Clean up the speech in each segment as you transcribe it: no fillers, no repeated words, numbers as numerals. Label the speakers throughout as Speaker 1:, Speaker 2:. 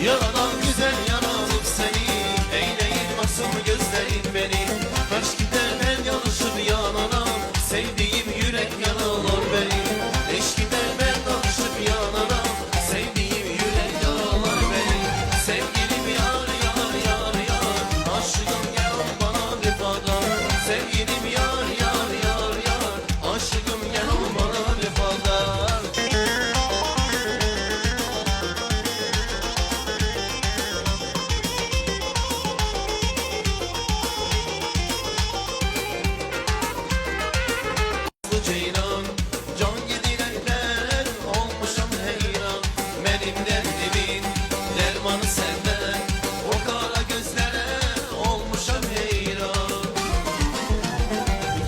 Speaker 1: Yaradan güzel yaralık seni, eyleyip masum gözlerin beni. Kaç gider ben yanlışım yanana, sevdiğim yürek yaralar beni. Eş gider ben danışıp yanana, sevdiğim yürek yaralar beni. Sevgilim yar yar yar yar, aşkım gel ol bana vefadan. Sevgilim yar yar yar yar, aşkım gel ol bana vefadan. Ceylan, can yedirenler olmuşam heyran. Benim derdimin dermanı senden, o kara gözlere olmuşam heyran.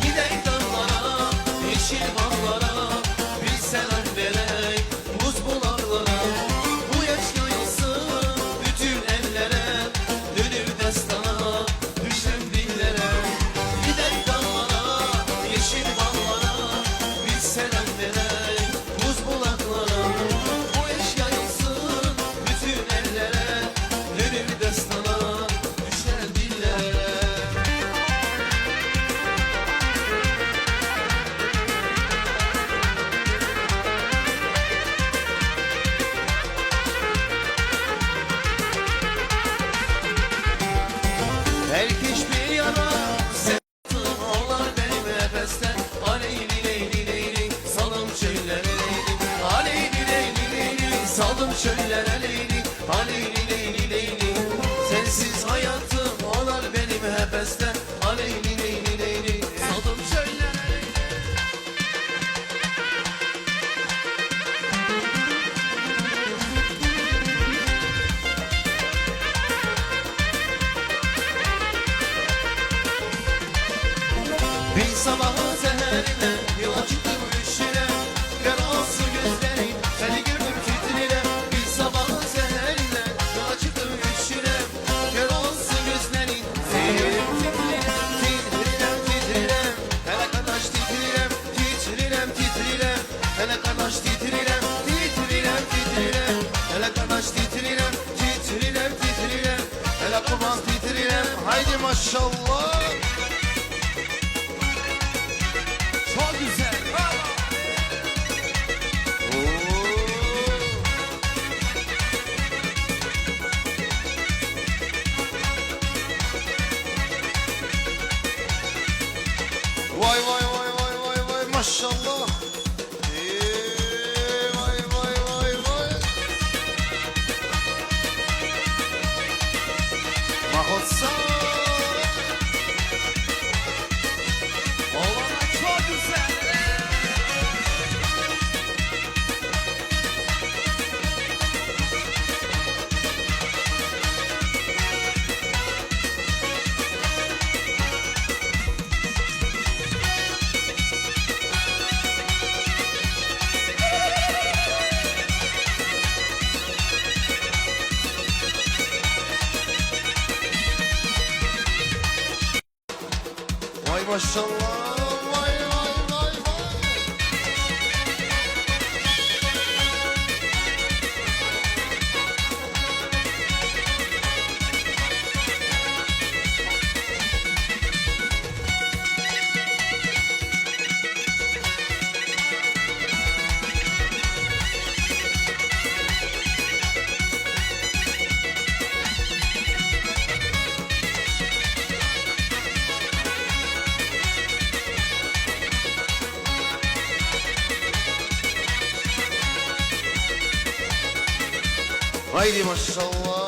Speaker 1: Gidek dağlara, yeşil bağlara, bir selam verek buz bulaklara. Bu yaş yayılsın bütün ellere, dönür destana düşen dillere. Gidek dağlara, yeşil bağlara, bir selam verek buz bulaklara. Bu yaş yayılsın bütün ellere, dönür destana düşen dillere. Herkes bir yana sevdim onlar benim nefesten. Aleyli leyli leyli saldım çöllere leyli. Aleyli leyli leyli saldım çöllere leyli. Aleyli leyli leyli sensiz hayatım onlar benim nefesten. Aleyli leyli leyli saldım çöllere leyli. Bir sabahın seherine yola çıktım üşüre, karası gözlerin seni gördüm titrire. Bir sabahın seherine yola çıktım üşüre, karası gözlerin seni gördüm titrire. Titrirem titrirem hele kardeş titrirem, titrirem titrirem hele kardeş titrirem, titrirem titrirem hele kardeş titrirem, titrirem titrirem hele kurban titrirem. Haydi maşallah. Çok güzel. Bravo. Vay vay vay vay vay vay maşallah. Vay vay vay vay. Mahotsa. Oğlana çok güzel. Vay maşallah. Vay vay vay vay. Haydi maşallah.